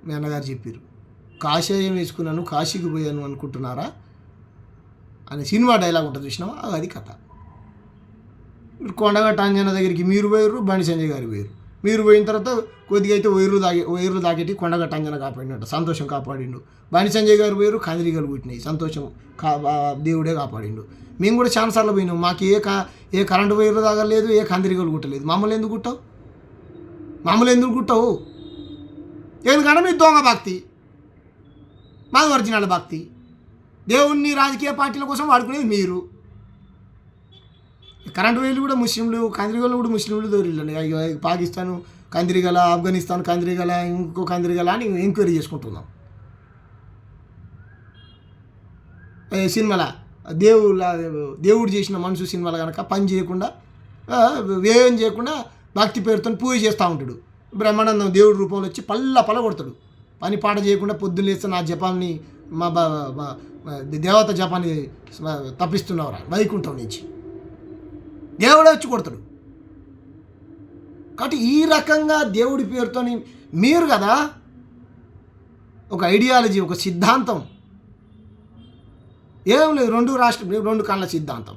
మీ అన్నగారు చెప్పారు. కాషాయం వేసుకున్నాను కాశీకి పోయాను అనుకుంటున్నారా అనే సినిమా డైలాగ్ ఉంటుంది చూసినావా, అది కథ. కొండగట్ట అంజన దగ్గరికి మీరు పోయారు, బండి సంజయ్ గారు పోయారు. మీరు పోయిన తర్వాత కొద్దిగా అయితే వైర్లు దాకేటి కొండగట్ట అంజన కాపాడినట్టు సంతోషం కాపాడిండు. బండి సంజయ్ గారు పోయారు, కందిరీగలు పుట్టినాయి, సంతోషం దేవుడే కాపాడిండు. మేము కూడా చాలాసార్లు పోయినాం, మాకు ఏ కరెంటు వైర్లు తాగలేదు, ఏ కందిరీగలు కుట్టలేదు. మమ్మల్ని ఎందుకు కుట్టవు? ఎందుకంటే మీ దొంగ భక్తి, మాది ఒరిజినల్ భక్తి. దేవుణ్ణి రాజకీయ పార్టీల కోసం వాడుకునేది మీరు. కరెంటు వైర్లు కూడా ముస్లింలు, కందిరీగలు కూడా ముస్లింలు దొరికిందండి. పాకిస్తాన్ కందిరీగల, ఆఫ్ఘనిస్తాన్ కందిరీగల, ఇంకో కందిరీగల అని ఎంక్వైరీ చేసుకుంటున్నాం. సినిమాల దేవుడు చేసిన మనసు సినిమాలు కనుక పని చేయకుండా వ్యయం చేయకుండా భక్తి పేరుతో పూజ చేస్తూ ఉంటాడు. బ్రహ్మానందం దేవుడి రూపంలో వచ్చి పల్ల కొడతాడు. పని పాట చేయకుండా పొద్దున్న లేస్తే నా జపాన్ని మా దేవత జపాన్ని తప్పిస్తున్నవరా వైకుంఠం నుంచి దేవుడే వచ్చి కొడతాడు. కాబట్టి ఈ రకంగా దేవుడి పేరుతో మీరు కదా ఒక ఐడియాలజీ, ఒక సిద్ధాంతం ఏం లేదు, రెండు కళ్ళ సిద్ధాంతం.